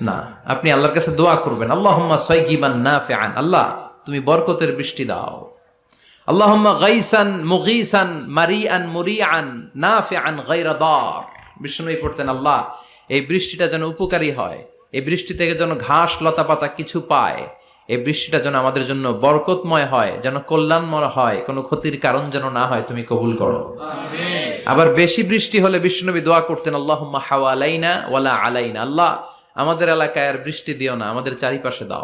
না, আপনি আল্লাহর কাছে দোয়া করবেন, আল্লাহুম্মা সাইয়িবান নাফিআন, আল্লাহ তুমি বরকতের বৃষ্টি দাও। আল্লাহুম্মা গাইসান মুগীসান মারিআন মুরিআন নাফিআন গায়রা দার। বিষ্ণুই পড়তেন, আল্লাহ এই বৃষ্টিটা যেন উপকারী হয়, এই বৃষ্টি থেকে যেন ঘাস লতা পাতা কিছু পায়, এই বৃষ্টিটা যেন আমাদের জন্য বরকতময় হয়, যেন কল্যাণময় হয়, কোনো ক্ষতির কারণ যেন না হয়, তুমি কবুল করো। আবার বেশি বৃষ্টি হলে বিষ্ণুনবী দোয়া করতেন, আল্লাহুম্মা হাওয়ালাইনা ওয়ালা আলাইনা, আল্লাহ আমাদের এলাকায় আর বৃষ্টি দিও না, আমাদের চারিপাশে দাও।